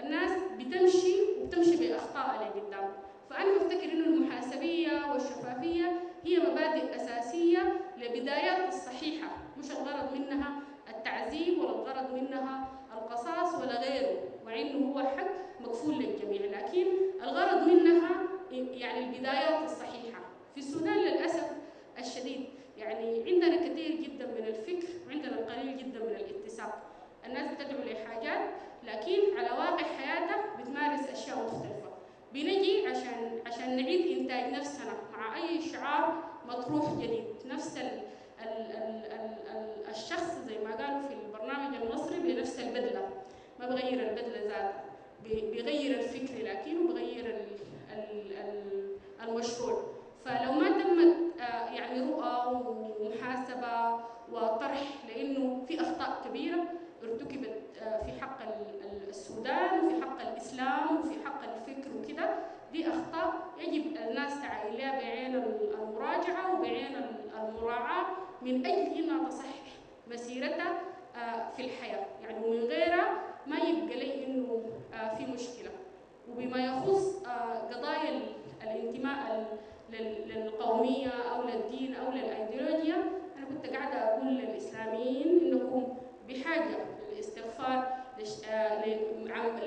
الناس بتمشي باخطاء لقدام. فانا بفتكر انه المحاسبيه والشفافيه هي مبادئ اساسيه لبدايات الصحيحه، مش الغرض منها التعذيب ولا الغرض منها القصاص ولا غيره، مع انه هو حق مكفول للجميع، لكن الغرض منها يعني البدايات الصحيحه. في السودان للاسف الشديد يعني عندنا كثير جدا من الفكر وعندنا القليل جدا من الاتساق. الناس بتدعو لحاجات لكن على واقع حياتها بتمارس اشياء مختلفه. بنجي عشان نعيد انتاج نفسنا مع اي شعار مطروح جديد، نفس الشخص زي ما قالوا في البرنامج المصري بنفس البدله، ما بغير البدله ذاتها، بيغير الفكر لكنه بغير المشروع. فلو ما تمت يعني رؤى ومحاسبه وطرح، لانه في اخطاء كبيره ارتكبت في حق السودان وفي حق الاسلام وفي حق الفكر وكده، دي اخطاء يجب الناس تعي لها بعين المراجعه وبعين المراعاه من اجل انها تصحح مسيرتها في الحياه، يعني ومن غيرها ما يبقى لي انه في مشكله. وبما يخص قضايا الانتماء للقوميه او للدين او للايديولوجيا، انا كنت قاعده اقول للاسلاميين انكم بحاجه للاستغفار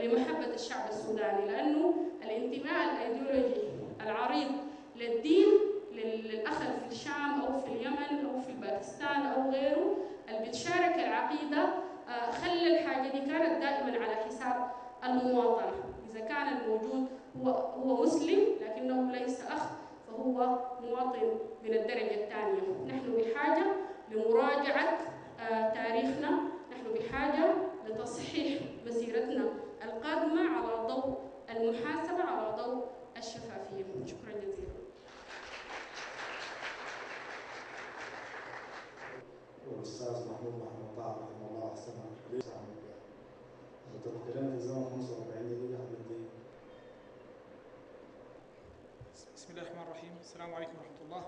لمحبه الشعب السوداني، لانه الانتماء الايديولوجي العريض للدين للاخ في الشام او في اليمن او في باكستان او غيره اللي بتشارك العقيده، خلى الحاجه دي كانت دائما على حساب المواطنه. اذا كان الموجود هو مسلم لكنه ليس اخ فهو مواطن من الدرجه الثانيه. نحن بحاجه لمراجعه تاريخنا، نحن بحاجه لتصحيح مسيرتنا القادمه على ضوء المحاسبه، على ضوء الشفافيه. شكرا جزيلا. والأستاذ محمود طه رحمه الله أحسن الحديث عن تتكلم في زمن 45 دقيقة قبل بسم الله الرحمن الرحيم. السلام عليكم ورحمة الله.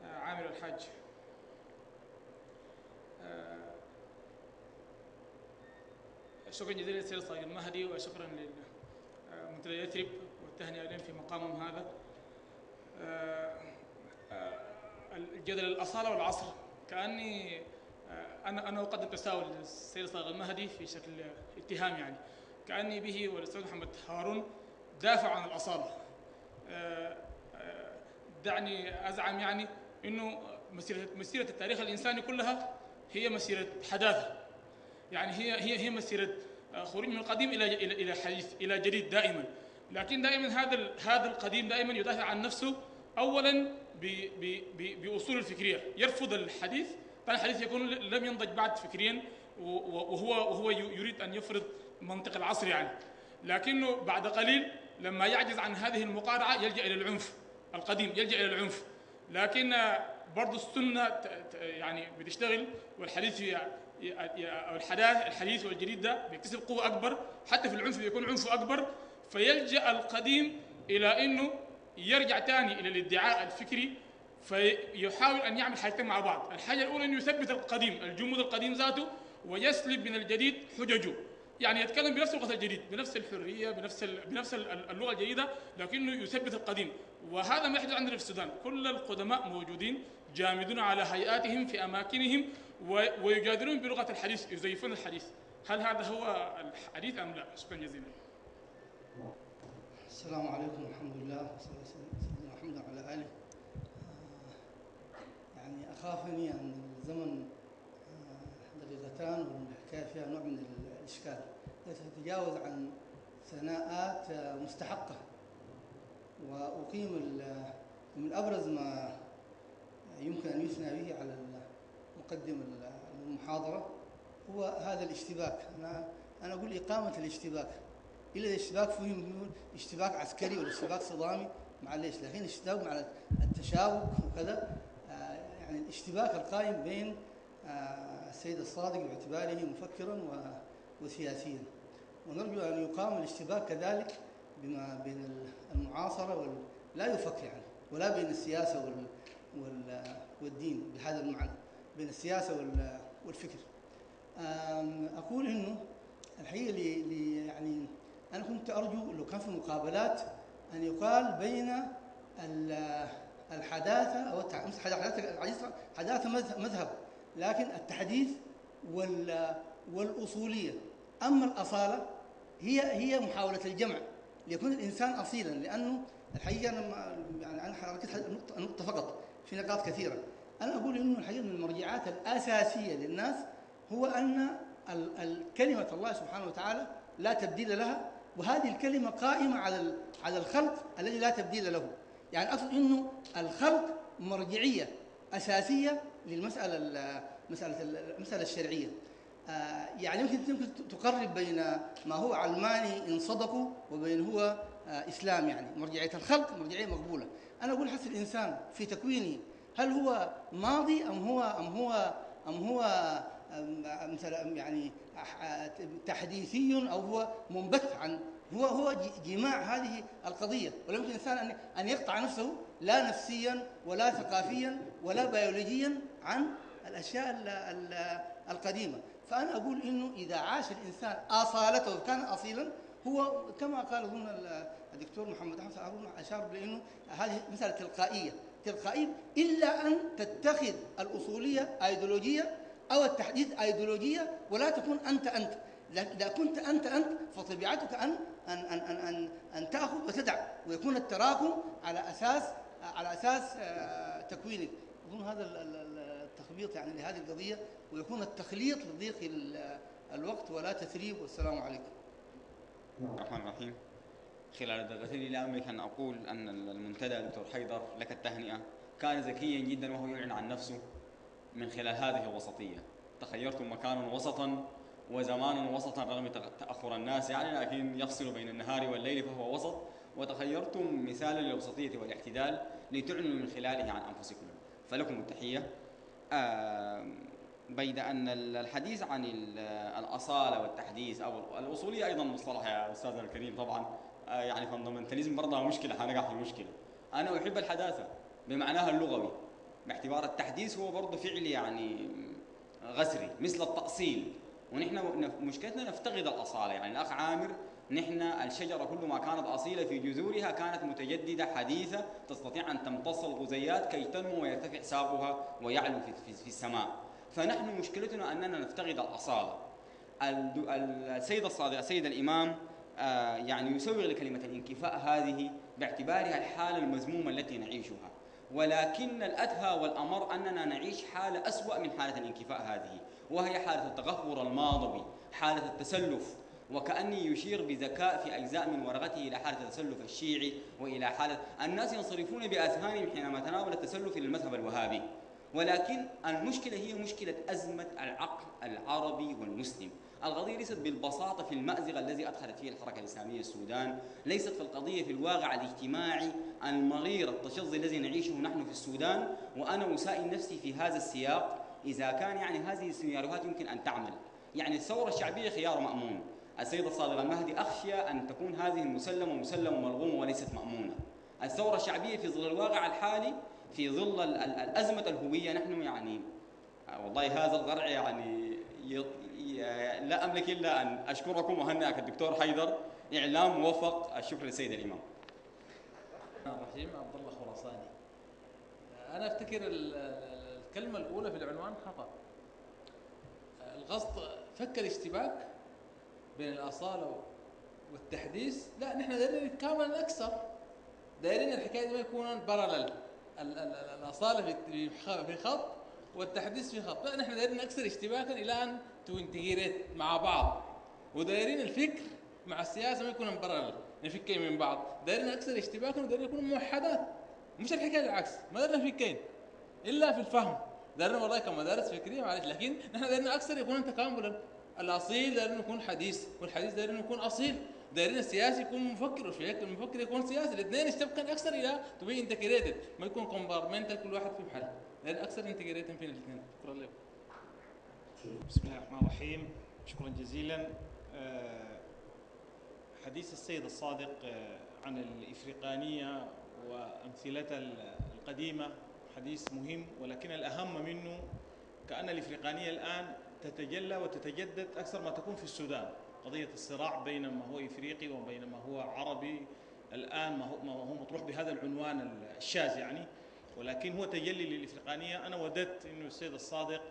عامر الحاج. شكرا جزيلا للسيد الصاغ المهدي، وشكرا لمنتدى يثرب والتهنئة لهم في مقامهم هذا. الجدل الأصالة والعصر، كأني أنا أقدم تساؤل للسيد الصاغ المهدي في شكل اتهام، يعني كأني به والأستاذ محمد هارون دافع عن الأصالة. دعني أزعم يعني إنه مسيرة التاريخ الإنساني كلها هي مسيرة حداثة، يعني هي مسيرة خروج من القديم إلى حديث إلى جديد دائما. لكن دائما هذا القديم دائما يدافع عن نفسه أولا بأصول الفكرية، يرفض الحديث، طبعا الحديث يكون لم ينضج بعد فكريا، وهو يريد أن يفرض منطق العصر يعني. لكنه بعد قليل لما يعجز عن هذه المقارعة يلجأ إلى العنف القديم، يلجأ إلى العنف. لكن برضو السنة يعني بتشتغل، والحديث الحديث والجديد ده بيكتسب قوة أكبر، حتى في العنف بيكون عنفه أكبر، فيلجأ القديم إلى أنه يرجع تاني إلى الادعاء الفكري، فيحاول أن يعمل حاجتين مع بعض. الحاجة الأولى أنه يثبت القديم، الجمود القديم ذاته، ويسلب من الجديد حججه، يعني يتكلم بنفس اللغة الجديد، بنفس الحرية، بنفس اللغة الجديدة، لكنه يثبت القديم. وهذا ما يحدث عندنا في السودان، كل القدماء موجودين جامدون على هيئاتهم في أماكنهم، ويجادلون بلغة الحديث، يزيفون الحديث. هل هذا هو الحديث أم لا؟ شكرا جزيلا. السلام عليكم والحمد لله والصلاة والسلام على سيدنا محمد وعلى آله. يعني أخافني أن الزمن دقيقتان والحكاية فيها نوع من الإشكال، تتجاوز عن ثناءات مستحقة. وأقيم من أبرز ما يمكن أن يثنى به على مقدم المحاضرة هو هذا الاشتباك. أنا أقول إقامة الاشتباك، إلا الاشتباك فيه اشتباك عسكري ولا اشتباك صدامي معليش، لكن الاشتباك مع التشابك وكذا، يعني الاشتباك القائم بين السيد الصادق باعتباره مفكرا وسياسيا. ونرجو أن يقام الاشتباك كذلك بما بين المعاصرة لا يفك يعني، ولا بين السياسة والدين بهذا المعنى، بين السياسة والفكر. أقول إنه الحقيقة يعني أنا كنت أرجو لو كان في مقابلات أن يقال بين الحداثة أو حداثة مذهب، لكن التحديث والأصولية. أما الأصالة هي محاولة الجمع ليكون الإنسان أصيلا، لأنه الحقيقة أنا حركت نقطة فقط في نقاط كثيرة. أنا أقول إنه الحقيقة من المرجعات الأساسية للناس هو أن الكلمة الله سبحانه وتعالى لا تبديل لها، وهذه الكلمة قائمة على الخلق الذي لا تبديل له. يعني أقصد إنه الخلق مرجعية أساسية المسألة الشرعية. يعني يمكن تقرب بين ما هو علماني إن صدقوا وبين هو إسلام. يعني مرجعية الخلق مرجعية مقبولة. أنا أقول حسب الإنسان في تكوينه هل هو ماضي أم هو مثلا يعني تحديثي، أو هو منبث عن هو جماع هذه القضية. ولا يمكن الإنسان أن يقطع نفسه لا نفسيا ولا ثقافيا ولا بيولوجيا عن الأشياء القديمة. فأنا أقول إنه إذا عاش الإنسان أصالته وكان أصيلا، هو كما قال أظن الدكتور محمد أحمد هارون أشار بأنه هذه مسألة تلقائية إلا أن تتخذ الأصولية أيديولوجية أو التحديث أيديولوجية، ولا تكون أنت. إذا كنت أنت فطبيعتك أن تأخذ وتدع، ويكون التراكم على أساس تكوينك. أظن هذا التخبيط يعني لهذه القضية، ويكون التخليط لضيق الوقت ولا تثريب. والسلام عليكم. الرحمن الرحيم. خلال الدقيقتين اللي أملك أن أقول أن المنتدى دكتور حيدر لك التهنئة، كان ذكيا جدا وهو يعلن عن نفسه من خلال هذه الوسطية. تخيرتم مكانا وسطا وزمانا وسطا رغم تأخر الناس يعني، لكن يفصل بين النهار والليل فهو وسط، وتخيرتم مثالا للوسطية والاعتدال لتعلنوا من خلاله عن أنفسكم، فلكم التحية. بيد أن الحديث عن الأصالة والتحديث أو الأصولية أيضا مصطلح يا أستاذنا الكريم طبعا، يعني فاندمنتاليزم برضه مشكلة، حنقع في المشكلة. أنا أحب الحداثة بمعناها اللغوي، باعتبار التحديث هو برضه فعل يعني غسري مثل التأصيل، ونحن مشكلتنا نفتقد الأصالة. يعني الأخ عامر، نحن الشجرة كل ما كانت أصيلة في جذورها كانت متجددة حديثة تستطيع أن تمتص الغذيات كي تنمو ويرتفع ساقها ويعلو في السماء. فنحن مشكلتنا أننا نفتقد الأصالة. السيد الصادق السيد الإمام يعني يسوغ لكلمة الانكفاء هذه باعتبارها الحالة المذمومة التي نعيشها، ولكن الأدهى والأمر أننا نعيش حالة أسوأ من حالة الانكفاء هذه، وهي حالة التغفر الماضوي، حالة التسلف، وكأني يشير بذكاء في أجزاء من ورقته إلى حالة التسلف الشيعي، وإلى حالة الناس ينصرفون بأذهانهم حينما تناول التسلف إلى المذهب الوهابي. ولكن المشكلة هي مشكلة أزمة العقل العربي والمسلم. القضية ليست بالبساطة في المأزق الذي أدخلت فيه الحركة الإسلامية السودان، ليست في القضية في الواقع الاجتماعي المرير التشظي الذي نعيشه نحن في السودان. وأنا أسائل نفسي في هذا السياق إذا كان يعني هذه السيناريوهات يمكن أن تعمل. يعني الثورة الشعبية خيار مأمون. السيد الصادق المهدي أخشى أن تكون هذه المسلمة ملغومة وليست مأمونة. الثورة الشعبية في ظل الواقع الحالي، في ظل الأزمة الهوية، نحن يعني والله هذا القرع يعني لا أملك إلا أن أشكركم وهنئك الدكتور حيدر، إعلام موفق. الشكر للسيد الإمام. الرحيم. عبد الله خراساني. أنا أفتكر الكلمة الأولى في العنوان خطأ. القصد فك الاشتباك بين الأصالة والتحديث. لا، نحن دايرين كاملا أكثر، دايرين الحكاية دي ما يكون بارلل، الأصالة في خط والتحديث في خط. لا، نحن دايرين أكثر اشتباكا إلى أن تنتجريت مع بعض، ودايرين الفكر مع السياسة ما يكون بارلل نفكين من بعض. دايرين أكثر اشتباكا ودايرين يكونوا موحدات، مش الحكاية العكس. ما دايرين نفكين إلا في الفهم، دايرين والله كمدارس فكرية معلش، لكن نحن دايرين أكثر يكون تكاملا. الأصيل دايرين يكون حديث، والحديث دايرين يكون أصيل. دايرين السياسي يكون مفكر، والفكر المفكر يكون سياسي. الاثنين يشتبكن أكثر إلى to be integrated، ما يكون كومبارمنتال كل واحد في محل. دايرين أكثر انتجريتن بين الاثنين. شكرا لكم. بسم الله الرحمن الرحيم. شكرا جزيلا. حديث السيد الصادق عن الإفريقانية وأمثلتها القديمة حديث مهم، ولكن الأهم منه كأن الإفريقانية الآن تتجلى وتتجدد أكثر ما تكون في السودان. قضية الصراع بين ما هو إفريقي وبين ما هو عربي الآن ما هو مطروح بهذا العنوان الشاذ يعني، ولكن هو تجلي للإفريقانية. أنا وددت إنه السيد الصادق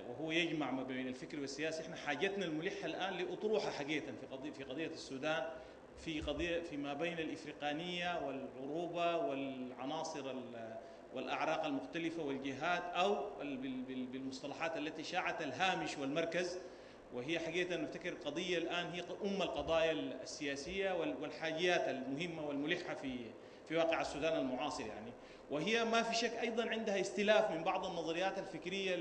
وهو يجمع ما بين الفكر والسياسي. إحنا حاجتنا الملحة الآن لأطروحة حقيقة في قضية السودان، في ما بين الإفريقانية والعروبة والعناصر والأعراق المختلفة والجهات، أو بالمصطلحات التي شاعت الهامش والمركز، وهي حقيقة نفتكر قضية الآن هي القضايا السياسية والحاجيات المهمة والملحة في واقع السودان المعاصر يعني. وهي ما في شك أيضا عندها استلاف من بعض النظريات الفكرية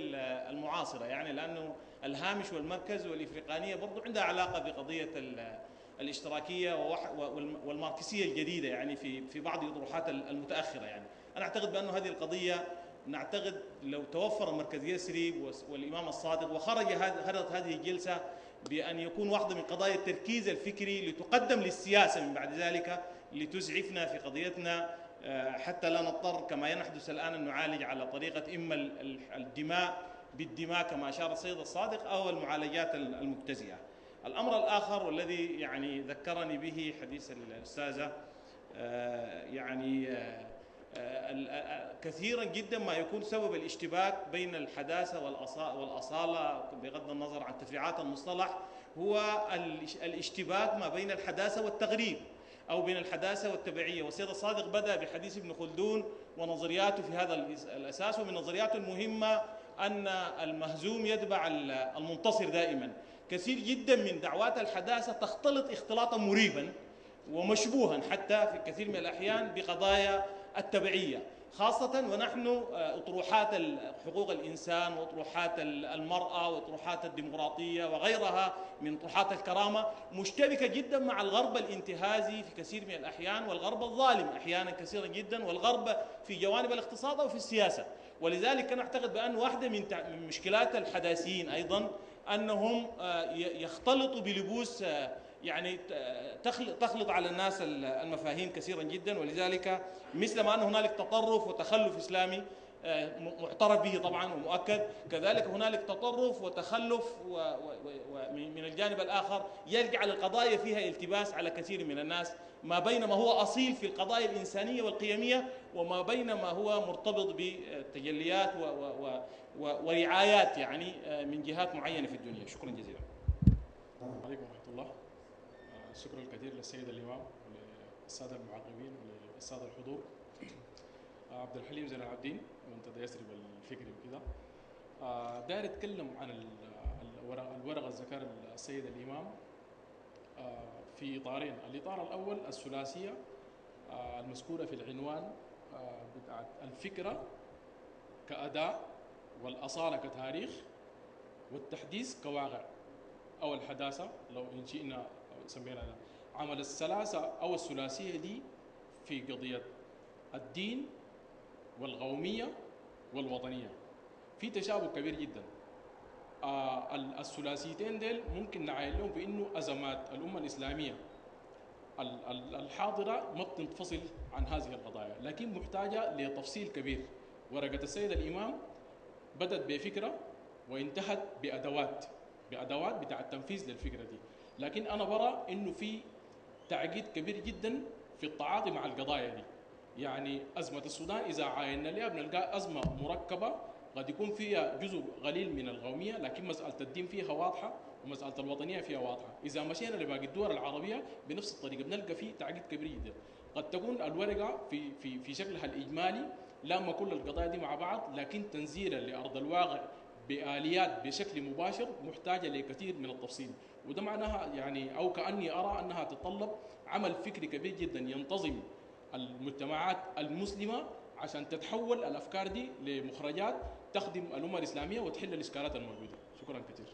المعاصرة يعني، لأنه الهامش والمركز والإفريقانية برضو عندها علاقة بقضية الاشتراكية والماركسية الجديدة يعني في بعض الأطروحات المتأخرة يعني. أنا أعتقد بأن هذه القضية نعتقد لو توفر مركز يسري والإمام الصادق خرجت هذه الجلسة بأن يكون واحدة من قضايا التركيز الفكري لتقدم للسياسة من بعد ذلك لتسعفنا في قضيتنا، حتى لا نضطر كما يحدث الآن أن نعالج على طريقة إما الدماء بالدماء كما أشار السيد الصادق أو المعالجات المبتذئة. الأمر الآخر والذي يعني ذكرني به حديث الأستاذة يعني كثيرا جدا ما يكون سبب الاشتباك بين الحداثة والأصالة بغض النظر عن تفريعات المصطلح هو الاشتباك ما بين الحداثة والتغريب أو بين الحداثة والتبعية. والسيد الصادق بدأ بحديث ابن خلدون ونظرياته في هذا الأساس، ومن نظرياته المهمة أن المهزوم يتبع المنتصر دائما. كثير جدا من دعوات الحداثة تختلط اختلاطا مريبا ومشبوها حتى في كثير من الأحيان بقضايا التبعية، خاصة ونحن أطروحات حقوق الإنسان وأطروحات المرأة وأطروحات الديمقراطية وغيرها من أطروحات الكرامة مشتبكة جدا مع الغرب الانتهازي في كثير من الأحيان، والغرب الظالم أحيانا كثيرا جدا، والغرب في جوانب الاقتصاد أو في السياسة. ولذلك أنا أعتقد بأن واحدة من مشكلات الحداثيين أيضا أنهم يختلطوا بلبوس يعني تخلط على الناس المفاهيم كثيرا جدا. ولذلك مثل ما أن هنالك تطرف وتخلف إسلامي معترف به طبعا ومؤكد، كذلك هنالك تطرف وتخلف من الجانب الآخر يرجع للقضايا فيها التباس على كثير من الناس، ما بين ما هو أصيل في القضايا الإنسانية والقيمية وما بين ما هو مرتبط بتجليات ورعايات يعني من جهات معينة في الدنيا. شكرا جزيلا. السلام عليكم ورحمة الله. شكرا الكثير للسيد الإمام وللسادة المعقبين وللسادة الحضور. عبد الحليم زين العابدين منتدى يسرب الفكري وكذا. داير اتكلم عن الورقة اللي ذكر السيد الإمام في إطارين. الإطار الأول الثلاثية المذكورة في العنوان بتاعت الفكرة كأداة والأصالة كتاريخ والتحديث كواقع أو الحداثة لو إن شئنا سمينا عمل الثلاثة أو الثلاثية دي في قضية الدين والقومية والوطنية في تشابه كبير جدا. الثلاثيتين ديل ممكن نعاين لهم بأنه أزمات الأمة الإسلامية الحاضرة ما بتنفصل عن هذه القضايا، لكن محتاجة لتفصيل كبير. ورقة السيد الإمام بدأت بفكرة وانتهت بأدوات بتاع التنفيذ للفكرة دي، لكن أنا برى إنه في تعقيد كبير جدا في التعاطي مع القضايا دي. يعني أزمة السودان إذا عاينا لها بنلقى أزمة مركبة قد يكون فيها جزء قليل من القومية، لكن مسألة الدين فيها واضحة ومسألة الوطنية فيها واضحة. إذا مشينا لباقي الدول العربية بنفس الطريقة بنلقى فيه تعقيد كبير جدا. قد تكون الورقة في شكلها الإجمالي لما كل القضايا دي مع بعض، لكن تنزيلا لأرض الواقع بآليات بشكل مباشر محتاجة لكثير من التفصيل. وده معناها يعني أو كأني أرى أنها تتطلب عمل فكري كبير جدا ينتظم المجتمعات المسلمة عشان تتحول الأفكار دي لمخرجات تخدم الأمة الإسلامية وتحل الإشكالات الموجودة. شكرا كثير.